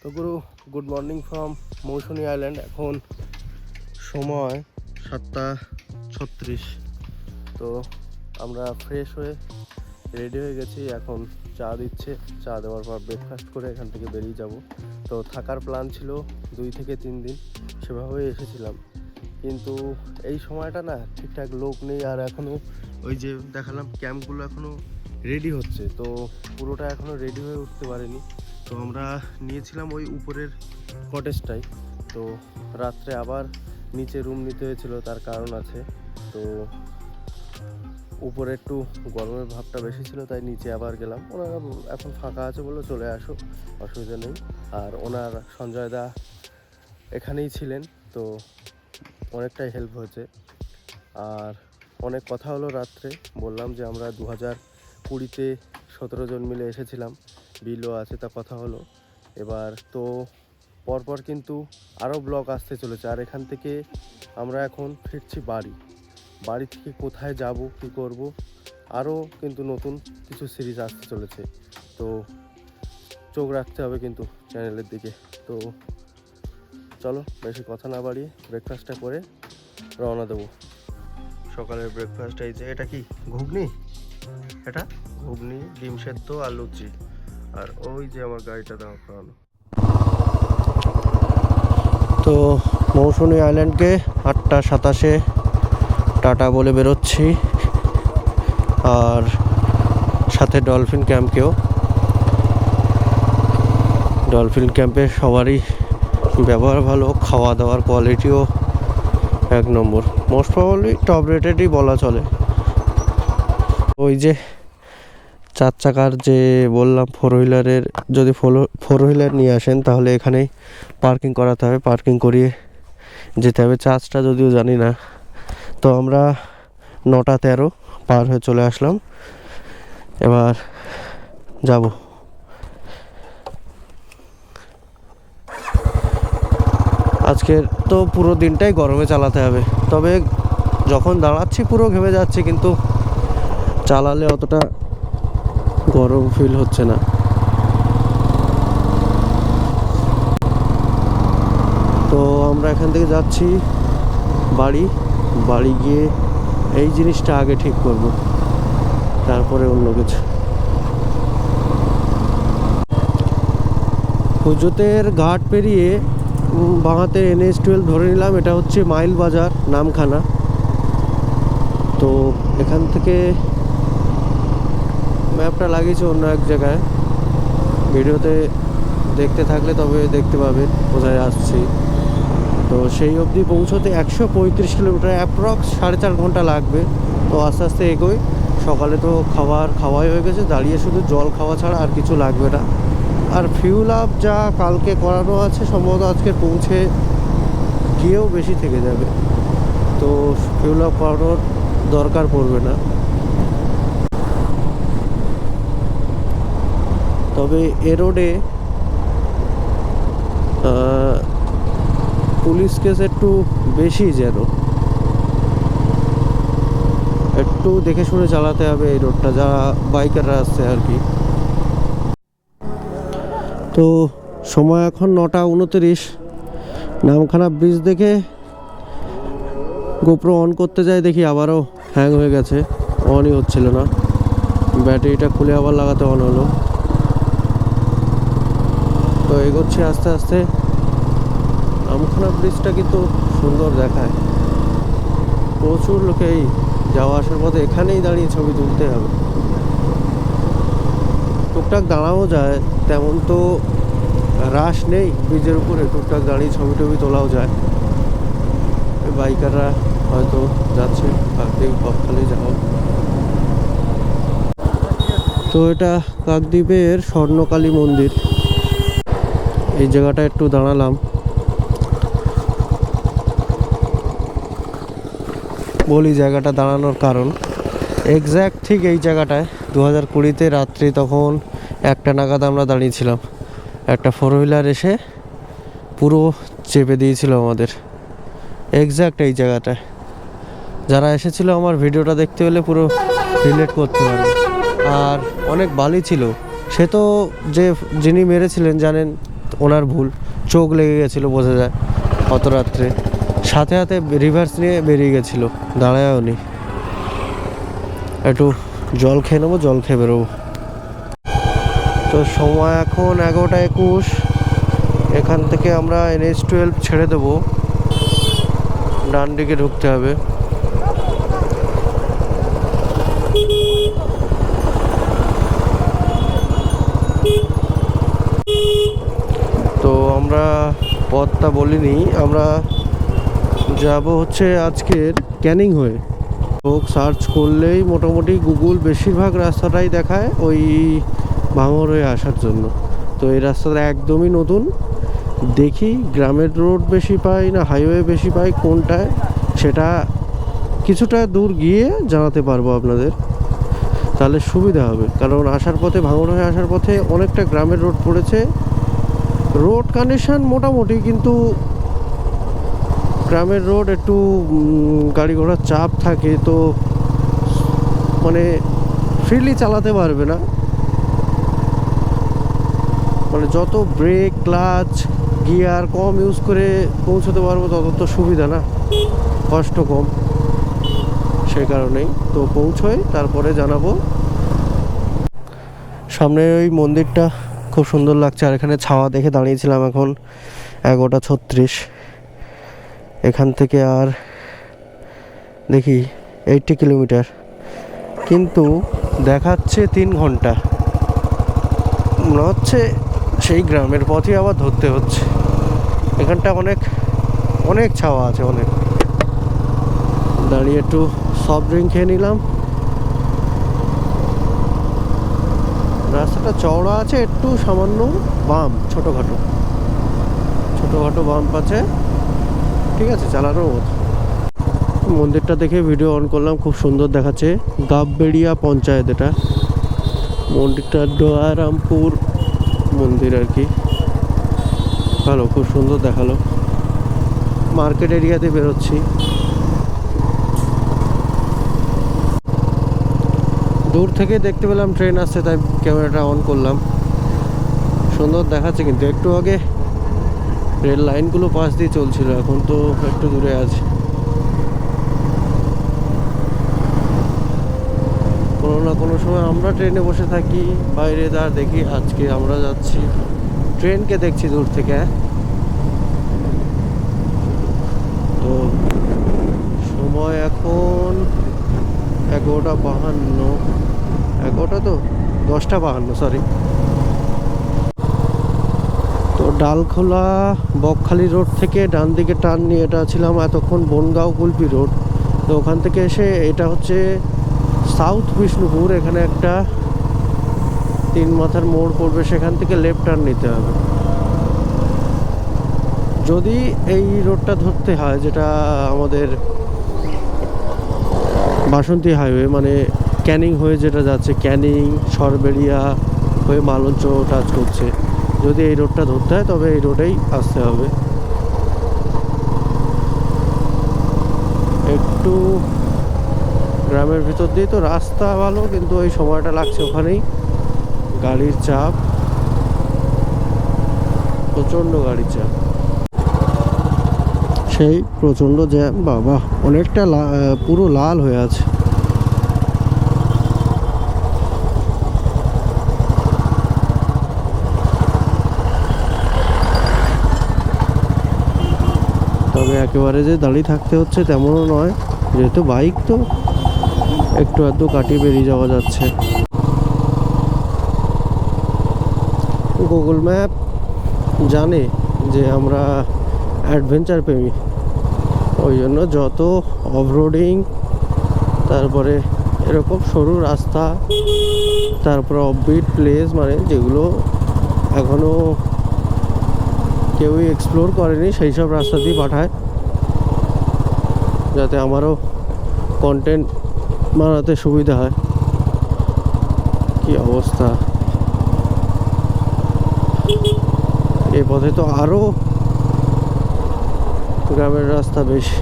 তো গুরু, good morning from Mousuni island. এখন সময় 7:36। তো আমরা ফ্রেশ হয়ে রেডি হয়ে গেছি। এখন চা দিচ্ছে, চা দেওয়ার পর ব্রেকফাস্ট করে এখান থেকে বেরিয়ে যাব। তো থাকার প্ল্যান ছিল 2 থেকে 3 দিন, সেভাবেই এসেছিলাম। কিন্তু এই সময়টা না ঠিকঠাক লোক নেই, আর এখনও ওই যে দেখালাম ক্যাম্পগুলো এখনও রেডি হচ্ছে, তো পুরোটা এখনও রেডি হয়ে উঠতে পারেনি। তো আমরা নিয়েছিলাম ওই উপরের কটেজটাই। তো রাত্রে আবার নিচে রুম নিতে হয়েছিল, তার কারণ আছে। তো উপরে একটু গরমের ভাবটা বেশি ছিল, তাই নিচে আবার গেলাম। ওনারা এখন ফাঁকা আছে, বললো চলে আসো, অসুবিধা নেই। আর ওনার সঞ্জয় দা এখানেই ছিলেন, তো অনেকটাই হেল্প হয়েছে। আর অনেক কথা হলো রাত্রে। বললাম যে আমরা 2020-তে 17 জন মিলে এসেছিলাম, বিলও আছে, তা কথা হলো। এবার তো পরপর কিন্তু আরও ব্লগ আসতে চলেছে। আর এখান থেকে আমরা এখন ফিরছি বাড়ি থেকে কোথায় যাব, কি করব, আরও কিন্তু নতুন কিছু সিরিজ আসতে চলেছে। তো চোখ রাখতে হবে কিন্তু চ্যানেলের দিকে। তো চলো বেশি কথা না বাড়িয়ে ব্রেকফাস্টটা করে রওনা দেবো। সকালের ব্রেকফাস্ট এই যে, এটা কি ঘুগনি, এটা ঘুগনি, ডিম সেদ্ধ আর লুচি। আর ওই যে আমার গাড়িটা দাঁড় করানো। তো মৌসুনি আইল্যান্ডকে 8:27 টাটা বলে বেরোচ্ছি, আর সাথে ডলফিন ক্যাম্পকেও। ডলফিন ক্যাম্পে সবারই ব্যবহার ভালো, খাওয়া দাওয়ার কোয়ালিটিও 1 নম্বর, মোস্ট প্রবাবলি টপ রেটেডই বলা চলে। ওই যে 4 চাকার যে বললাম, 4 হুইলারের, যদি 4 হুইলার নিয়ে আসেন তাহলে এখানেই পার্কিং করাতে হবে, পার্কিং করিয়ে যেতে হবে। চার্জটা যদিও জানি না। তো আমরা 9:13 পার হয়ে চলে আসলাম, এবার যাব। আজকের তো পুরো দিনটাই গরমে চালাতে হবে, তবে যখন দাঁড়াচ্ছি পুরো ঘেমে যাচ্ছে, কিন্তু চালালে অতটা গরম ফিল হচ্ছে না। তো আমরা এখান থেকে যাচ্ছি বাড়ি গিয়ে এই জিনিসটা আগে ঠিক করব, তারপরে অন্য কিছু। হুজতের ঘাট পেরিয়ে বাঁহাতে NH-12 ধরে নিলাম। এটা হচ্ছে মাইল বাজার নামখানা। তো এখান থেকে ম্যাপটা লাগিয়েছে অন্য এক জায়গায়, ভিডিওতে দেখতে থাকলে তবে দেখতে পাবেন কোথায় আসছি। তো সেই অবধি পৌঁছতে 135 কিলোমিটার, অ্যাপ্রক্স 4.5 ঘন্টা লাগবে। তো আস্তে আস্তে এগোই। সকালে তো খাওয়াই হয়ে গেছে, দাঁড়িয়ে শুধু জল খাওয়া ছাড়া আর কিছু লাগবে না। আর ফিউল আপ যা কালকে করানো আছে, সম্ভবত আজকে পৌঁছে গিয়েও বেশি থেকে যাবে, তো ফিউল আপ করানোর দরকার পড়বে না। তবে এ রোডে পুলিশ কেস একটু বেশি, যেন একটু দেখে শুনে চালাতে হবে এই রোডটা, যারা বাইকাররা আসছে আর কি। তো সময় এখন 9:29। নামখানা ব্রিজ দেখে গোপ্রো অন করতে যাই, দেখি আবারও হ্যাং হয়ে গেছে, অনই হচ্ছিল না। ব্যাটারিটা খুলে আবার লাগাতে অন হলো। তো এগোচ্ছি আস্তে আস্তে। নামখানা ব্রিজটা কিন্তু সুন্দর দেখায়, প্রচুর লোকে এই যাওয়া আসার পথে এখানেই দাঁড়িয়ে ছবি তুলতে হবে। টুকটাক দাঁড়াও যায়, তেমন তো রাশ নেই ব্রিজের উপরে, টুকটাক দাঁড়িয়ে ছবি টবি তোলাও যায়। বাইকাররা হয়তো যাচ্ছে, কাকদ্বীপ বকখালি যাও। তো এটা কাকদ্বীপের স্বর্ণকালী মন্দির। এই জায়গাটা একটু দাঁড়ালাম। বলি জায়গাটা দাঁড়ানোর কারণ, এক্স্যাক্ট ঠিক এই জায়গাটায় 2020-তে রাত্রি তখন 1টা নাগাদ আমরা দাঁড়িয়েছিলাম। একটা 4 হুইলার এসে পুরো চেপে দিয়েছিল আমাদের, এক্স্যাক্ট এই জায়গাটায়। যারা এসেছিল আমার ভিডিওটা দেখতে হলে পুরো রিলেট করতে পারবে। আর অনেক বালি ছিল, সে তো যিনি মেরেছিলেন জানেন, ওনার ভুল, চোখ লেগে গেছিলো বোঝা যায় অত রাত্রে, সাথে সাথে রিভার্স নিয়ে বেরিয়ে গেছিলো, দাঁড়ায়ও নি। একটু জল খেয়ে নেবো, জল খেয়ে বেরোবো। তো সময় এখন 11:21। এখান থেকে আমরা NH-12 ছেড়ে দেবো, ডান দিকে ঢুকতে হবে। তো আমরা পথটা বলিনি, আমরা যাব হচ্ছে আজকের ক্যানিং হয়ে। লোক সার্চ করলেই মোটামুটি গুগল বেশিরভাগ রাস্তাটাই দেখায় ওই ভাঙড় হয়ে আসার জন্য। তো এই রাস্তাটা একদমই নতুন, দেখি গ্রামের রোড বেশি পাই না হাইওয়ে বেশি পাই কোনটায়, সেটা কিছুটা দূর গিয়ে জানাতে পারবো আপনাদের, তাহলে সুবিধা হবে। কারণ আসার পথে, ভাঙড় হয়ে আসার পথে অনেকটা গ্রামের রোড পড়েছে, রোড কন্ডিশন মোটামুটি, কিন্তু গ্রামের রোড একটু গাড়ি ঘোড়ার চাপ থাকে, তো মানে ফ্রিলি চালাতে পারবে না। মানে যত ব্রেক, ক্লাচ, গিয়ার কম ইউজ করে পৌঁছতে পারবো তত তো সুবিধা না, কষ্ট কম, সেই কারণেই। তো পৌঁছোই, তারপরে জানাবো। সামনে ওই মন্দিরটা খুব সুন্দর লাগছে, আর এখানে ছাওয়া দেখে দাঁড়িয়েছিলাম। এখন 11:36। এখান থেকে আর দেখি 80 কিলোমিটার, কিন্তু দেখাচ্ছে 3 ঘন্টা। মনে হচ্ছে সেই গ্রামের পথই আবার ধরতে হচ্ছে। এখানটা অনেক অনেক ছাওয়া আছে, অনেক। দাঁড়িয়ে একটু সফট ড্রিঙ্ক খেয়ে নিলাম। রাস্তাটা চওড়া আছে, একটু সামান্য বাম, ছোটোখাটো বাম্প আছে, ঠিক আছে, চালানোর মতো। মন্দিরটা দেখে ভিডিও অন করলাম, খুব সুন্দর দেখাচ্ছে। গাববেড়িয়া পঞ্চায়েত এটা মন্দিরটা, দয়ারামপুর মন্দির আর কি। ভালো, খুব সুন্দর দেখালো। মার্কেট এরিয়াতে বেরোচ্ছি। দূর থেকে দেখতে পেলাম ট্রেন আসছে, তাই ক্যামেরাটা অন করলাম। সুন্দর দেখাচ্ছে, কিন্তু একটু আগে রেল লাইনগুলো পাশ দিয়ে চলছিল, এখন তো একটু দূরে আছে। কোনো না কোনো সময় আমরা ট্রেনে বসে থাকি বাইরে, তার দেখি। আজকে আমরা যাচ্ছি, ট্রেনকে দেখছি দূর থেকে। তো সময় এখন 11:52, 11টা তো 10:52, সরি। তো ডালখোলা বকখালি রোড থেকে ডান দিকে টার্ন নিয়ে, এটা ছিলাম এতক্ষণ বনগাঁও কুলপি রোড। তো ওখান থেকে এসে এটা হচ্ছে সাউথ বিষ্ণুপুর। এখানে একটা 3 মাথার মোড় পড়বে, সেখান থেকে লেফট টার্ন নিতে হবে। যদি এই রোডটা ধরতে হয়, যেটা আমাদের বাসন্তী হাইওয়ে, মানে ক্যানিং হয়ে যেটা যাচ্ছে, ক্যানিং সরবেরিয়া হয়ে মালঞ্চ টাচ করছে, যদি এই রোডটা ধরতে হয় তবে এই রোডেই আসতে হবে। একটু গ্রামের ভিতর দিয়ে, তো রাস্তা ভালো, কিন্তু ওই সময়টা লাগছে ওখানেই। গাড়ির চাপ, প্রচণ্ড গাড়ির চাপ, সেই প্রচণ্ড জ্যাম। বাবা, অনেকটা পুরো লাল হয়ে আছে। তবে একেবারে যে দাঁড়িয়ে থাকতে হচ্ছে তেমনও নয়, যেহেতু বাইক, তো একটু আধটু কাটিয়ে বেরিয়ে যাওয়া যাচ্ছে। গুগল ম্যাপ জানে যে আমরা অ্যাডভেঞ্চার প্রেমী, ওই জন্য যত অফরোডিং, তারপরে এরকম সরু রাস্তা, তারপরে অফবিট প্লেস, মানে যেগুলো এখনও কেউই এক্সপ্লোর করেনি, সেই সব রাস্তা দিয়ে পাঠায়, যাতে আমারও কন্টেন্ট বানাতে সুবিধা হয়। কি অবস্থা! এ পথে তো আরও গ্রামের রাস্তা বেশি,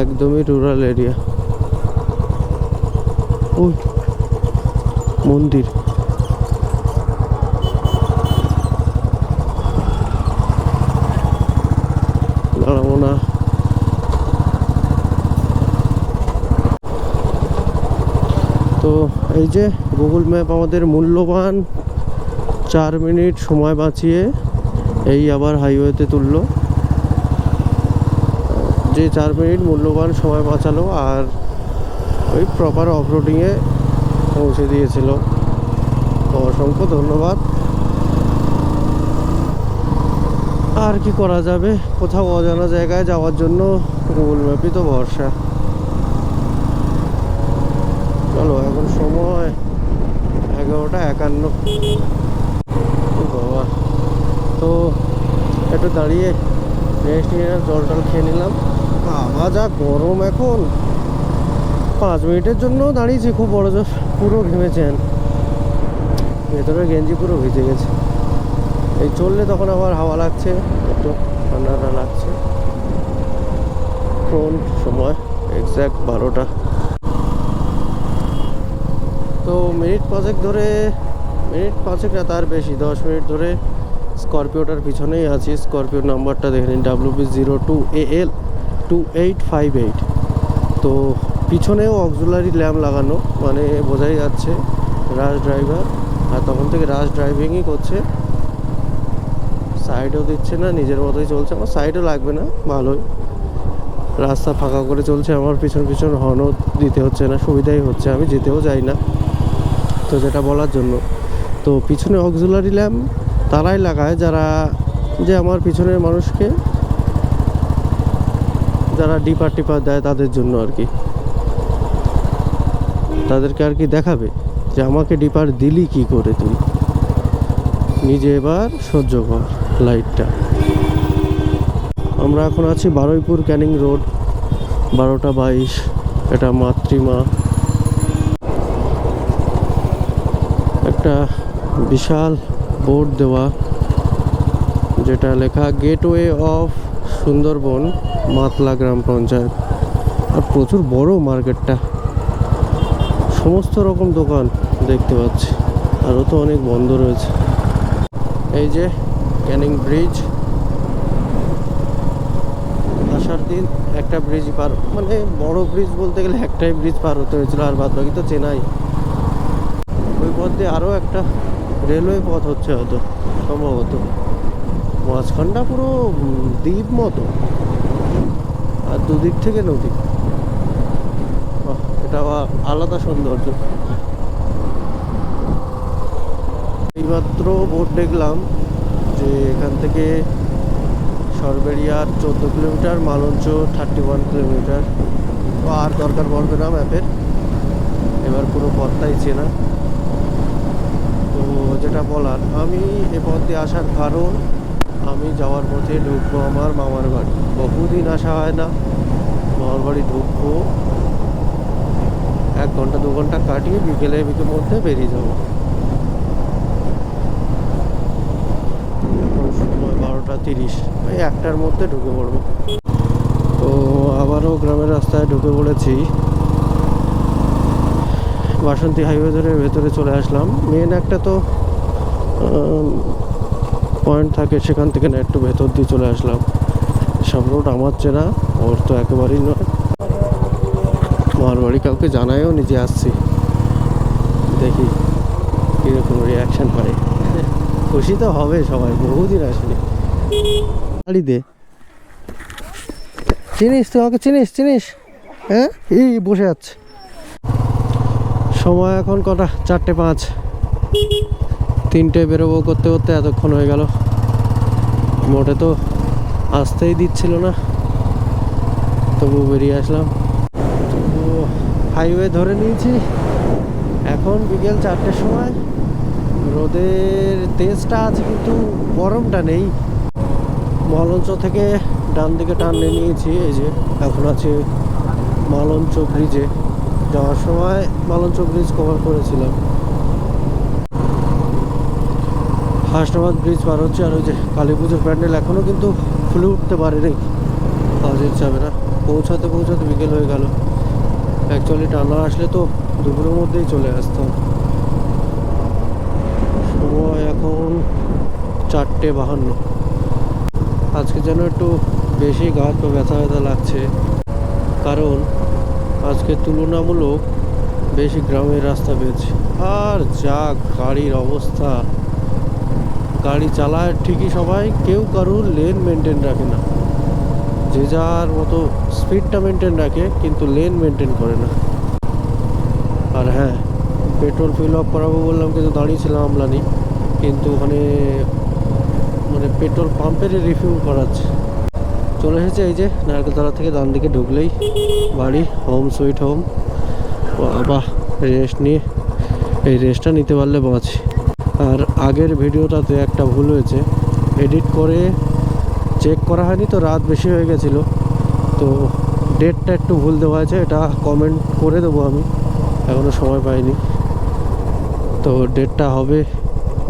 একদমই রুরাল এরিয়া। ওই মন্দির, না। তো এই যে গুগল ম্যাপ আমাদের মূল্যবান 4 মিনিট সময় বাঁচিয়ে এই আবার হাইওয়েতে তুললো। যে 4 মিনিট মূল্যবান সময় বাঁচালো আর ওই প্রপার অফরোডিংয়ে পৌঁছে দিয়েছিল। তো অসংখ্য ধন্যবাদ। আর কি করা যাবে, কোথাও অজানা জায়গায় যাওয়ার জন্য গুগল ম্যাপই তো ভরসা। চলো, এখন সময় 11:51। বাবা, তো একটু দাঁড়িয়ে রেস্ট নিয়ে জল টল খেয়ে নিলাম। বাবা যা গরম এখন, 5 মিনিটের জন্য দাঁড়িয়েছি, খুব বড় জোর পুরো ঘেমেছেন, ভেতরে গেঞ্জি পুরো ভিজে গেছে। এই চললে তখন আবার হাওয়া লাগছে, একটু ঠান্ডা ঠান্ডা লাগছে। কোন সময় এক্স্যাক্ট 12টা। তো মিনিট 5 না, তার বেশি, 10 মিনিট ধরে স্করপিওটার পিছনেই আছি। স্করপিওর নাম্বারটা দেখে নিন, WB02AL2858। তো পিছনেও অক্সিলারি ল্যাম্প লাগানো, মানে বোঝাই যাচ্ছে রাশ ড্রাইভার, আর তখন থেকে রাশ ড্রাইভিংই করছে। সাইডও দিচ্ছে না, নিজের মতোই চলছে। আমার সাইডও লাগবে না, ভালোই রাস্তা ফাঁকা করে চলছে। আমার পিছন পিছন হর্নও দিতে হচ্ছে না, সুবিধাই হচ্ছে, আমি যেতেও যাই না। তো যেটা বলার জন্য, তো পিছনে অক্সিলারি ল্যাম্প তারাই লাগায় যারা, যে আমার পিছনের মানুষকে যারা ডিপার টিপার দেয় তাদের জন্য আর কি, তাদেরকে আর কি দেখাবে যে আমাকে ডিপার দিলি কি করে, তুই নিজে এবার সহ্য কর লাইটটা। আমরা এখন আছি বারুইপুর ক্যানিং রোড, 12:22। এটা মাতৃমা, একটা বিশাল বোর্ড দেওয়া যেটা লেখা গেটওয়ে অফ সুন্দরবন মাতলা গ্রাম পঞ্চায়েত। আর প্রচুর বড় মার্কেটটা, সমস্ত রকম দোকান দেখতে পাচ্ছি, আরও তো অনেক বন্ধ রয়েছে। এই যে ক্যানিং ব্রিজ, আসার দিন একটা ব্রিজ পার, মানে বড় ব্রিজ বলতে গেলে একটাই ব্রিজ পার হতে হয়েছিল, আর বাদ বাকি তো চেনাই। ওই পথ দিয়ে আরও একটা রেলওয়ে পথ হচ্ছে হয়তো, সম্ভবত। মাঝখানটা পুরো দ্বীপ মতো, আর দুদিক থেকে নদী। এটা আলাদা সৌন্দর্য। এইমাত্র বোর্ড দেখলাম যে এখান থেকে সরবেরিয়ার 14 কিলোমিটার, মালঞ্চ 31 কিলোমিটার। তো আর দরকার পড়বে না ম্যাপের, এবার পুরো পথটাই চেনা। তো যেটা বলার, আমি এ পথ দিয়ে আসার কারণ, আমি যাওয়ার পথে ঢুকবো আমার মামার বাড়ি। বহুদিন আসা হয় না, মামার বাড়ি ঢুকবো, 1 ঘন্টা 2 ঘন্টা কাটিয়ে বিকেলের মধ্যে বেরিয়ে যাবো। এখন সময় 12:30, এই 1টার মধ্যে ঢুকে পড়বো। তো আবারও গ্রামের রাস্তায় ঢুকে পড়েছি, বাসন্তী হাইওয়ে ধরে ভেতরে চলে আসলাম। মেন একটা তো পয়েন্ট থাকে, সেখান থেকে না একটু ভেতর দিয়ে চলে আসলাম। সব রোড আমার চেনা, ওর তো একেবারেই নয়। মামার বাড়ি কাউকে জানায়ও নিজে আসছি, দেখি কীরকম রিয়াকশান পাই। খুশি তো হবে সবাই, বহুদিন আসেনি। গাড়ি দে, চিনিস তুই আমাকে, চিনিস? হ্যাঁ, এই বসে আছে। সময় এখন কটা, 4:05। 3টে বেরোবো করতে করতে এতক্ষণ হয়ে গেল। মোটে তো আসতেই দিচ্ছিল না, তবু বেরিয়ে আসলাম। তো হাইওয়ে ধরে নিয়েছি। এখন বিকেল 4টের সময়, রোদের তেজটা আছে কিন্তু গরমটা নেই। মালঞ্চ থেকে ডান দিকে টানে নিয়েছি। এই যে এখন আছে মালঞ্চ ব্রিজে। যাওয়ার সময় মালঞ্চ ব্রিজ কভার করেছিলাম। হাসনাবাদ ব্রিজ পার হচ্ছে। আর ওই যে কালী পুজোর প্যান্ডেল এখনও কিন্তু খুলে উঠতে পারেনি, কাজের যাবে না। পৌঁছাতে বিকেল হয়ে গেল। অ্যাকচুয়ালি টানা আসলে তো দুপুরের মধ্যেই চলে আসতাম। সময় এখন 4:52। আজকে যেন একটু বেশি গা হাত পা ব্যথা ব্যথা লাগছে, কারণ আজকে তুলনামূলক বেশি গ্রামের রাস্তা পেয়েছি। আর যা গাড়ির অবস্থা, গাড়ি চালায় ঠিকই সবাই, কেউ কারুর লেন মেনটেন রাখে না, যে যার মতো স্পিডটা মেনটেন রাখে কিন্তু লেন মেনটেন করে না। আর হ্যাঁ, পেট্রোল ফিল আপ করাবো বললাম, কিন্তু দাঁড়িয়েছিলাম আমলানি, কিন্তু ওখানে মানে পেট্রোল পাম্পের রিফিউ করাচ্ছে। চলে এসেছে এই যে নারকেলতলা থেকে ডান দিকে ঢুকলেই বাড়ি, হোম সুইট হোম। বাহ, রেস্ট নিয়ে, এই রেস্টটা নিতে পারলে বাঁচি। আর আগের ভিডিওটাতে একটা ভুল হয়েছে, এডিট করে চেক করা হয়নি তো রাত বেশি হয়ে গেছিলো, তো ডেটটা একটু ভুল দেওয়া হয়েছে, এটা কমেন্ট করে দেবো আমি, এখনও সময় পাইনি। তো ডেটটা হবে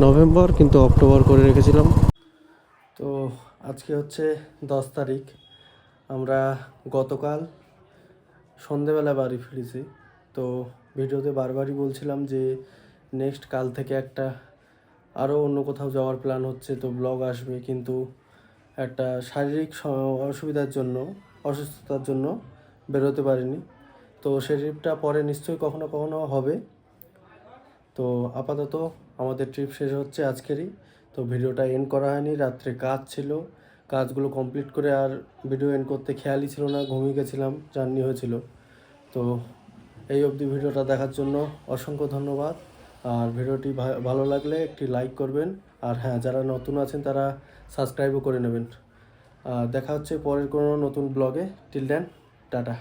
নভেম্বর, কিন্তু অক্টোবর করে রেখেছিলাম। তো আজকে হচ্ছে 10 তারিখ। আমরা গতকাল সন্ধেবেলা বাড়ি ফিরেছি। তো ভিডিওতে বারবারই বলছিলাম যে নেক্সট কাল থেকে একটা আরও অন্য কোথাও যাওয়ার প্ল্যান হচ্ছে, তো ব্লগ আসবে, কিন্তু একটা শারীরিক অসুবিধার জন্য, অসুস্থতার জন্য বেরোতে পারিনি। তো সেই ট্রিপটা পরে নিশ্চয়ই কখনো কখনো হবে। তো আপাতত আমাদের ট্রিপ শেষ হচ্ছে আজকেরই। তো ভিডিওটা এন্ড করা হয়নি, রাত্রে কাজ ছিল, কাজগুলো কমপ্লিট করে আর ভিডিও এন্ড করতে খেয়ালই ছিল না, ঘুমিয়ে গেছিলাম, জার্নি হয়েছিল। তো এই অবধি ভিডিওটা দেখার জন্য অসংখ্য ধন্যবাদ। আর ভিডিওটি ভালো লাগলে একটি লাইক করবেন, আর হ্যাঁ, যারা নতুন আছেন তারা সাবস্ক্রাইবও করে নেবেন। দেখা হচ্ছে পরের কোনো নতুন ব্লগে। Till then, tata.